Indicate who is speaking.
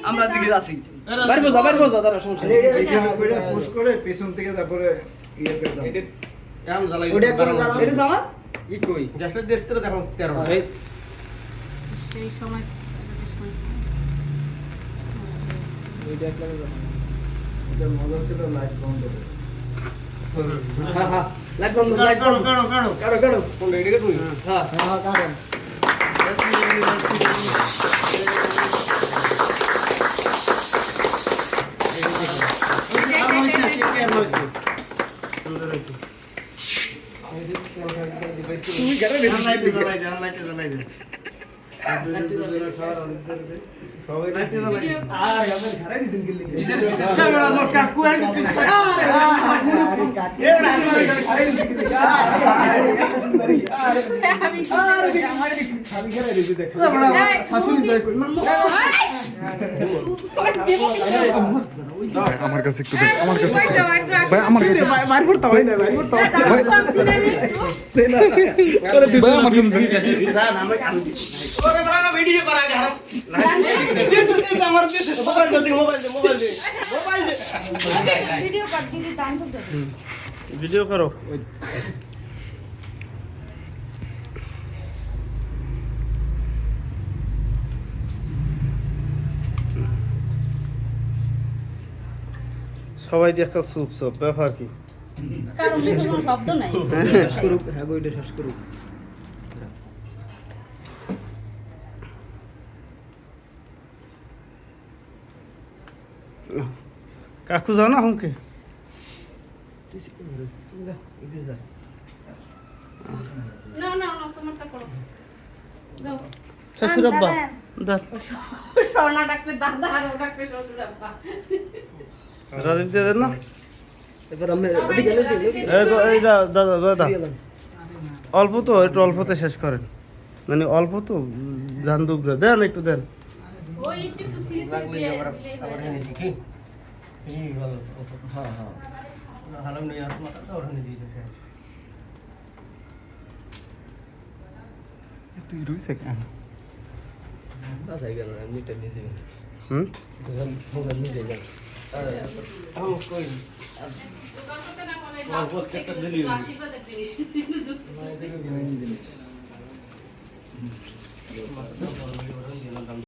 Speaker 1: আমরা দিকে যাচ্ছি বাইরে গো দাদা সমস্যা নেই
Speaker 2: এইখানে কইরা পুশ করে পেছন থেকে তারপরে ইয়ে করে দাও
Speaker 1: এটা
Speaker 3: এম জ্বালাই
Speaker 1: ওটা জ্বালাও এটা জামা ই কই
Speaker 3: গ্যাসের দেখতে দেখো 13
Speaker 1: এই
Speaker 4: সেই সময়
Speaker 1: ওইটা এক লাগে দাও
Speaker 2: এটা মজা ছিল লাইট বন্ধ করে
Speaker 1: হ্যাঁ হ্যাঁ লাইট বন্ধ লাইট বন্ধ কাটো
Speaker 3: কোন এদিকে তুই
Speaker 1: হ্যাঁ
Speaker 2: হ্যাঁ কারণ
Speaker 1: তুমি গাড়ি রে
Speaker 3: জ্বালাই দে সবাই লাইটে জ্বালাই
Speaker 4: ভিডিও
Speaker 1: আর আমরা ঘরে দিছেন গিল্লি
Speaker 3: ক্যামেরা মোর কাকু আই
Speaker 4: আমি
Speaker 1: আমি ঘরে দিছি দেখ
Speaker 3: শাশুড়ি যাই কই
Speaker 5: আমার কাছে একটু দেন, আমার কাছে
Speaker 4: ওই যাও একটু আসো
Speaker 5: ভাই আমার কাছে
Speaker 1: মার পড়তা হয় না মার পড়তা
Speaker 4: দাদা পাচ্ছি না আমি একটু
Speaker 5: ভাই আমার কাছে দেন।
Speaker 3: না না আমি
Speaker 1: ওরে বাবা ভিডিও করা আগে হারাম আমার দিছে মোবাইল দে
Speaker 4: ভিডিও কর দিদি টাইম তো দে
Speaker 3: ভিডিও করো সবাই দেখা চুপ চুপ ব্যাপার কি
Speaker 4: কারণ কোনো শব্দ নাই
Speaker 1: শেষ করুক হ্যাঁ ওইটা শেষ করুক
Speaker 3: কাকু যাও না হুমকে
Speaker 4: না না না তোমারটা করো যাও
Speaker 3: শ্বশুর আব্বা দা
Speaker 4: সোনা ডাকলে দাদা আর ও ডাকলে শ্বশুর আব্বা
Speaker 3: রাজীব দিয়ে দেন না
Speaker 1: এবার আমি ওদিকে
Speaker 3: এই দাদা দাদা অল্প তো একটু অল্পতে শেষ করেন মানে অল্প তো ধান দুবরা দেন একটু দেন
Speaker 4: ওই একটু সিসি দিয়ে দিলেই হয়ে যাবে।
Speaker 5: তুই রইছে কেন?
Speaker 1: বাস আই গেল মিটার নিয়ে দিবেন
Speaker 3: হুম
Speaker 1: মোবাইল নিয়ে যাবেন
Speaker 4: গল্পতে না বলে বাবা আশীর্বাদের জিনিস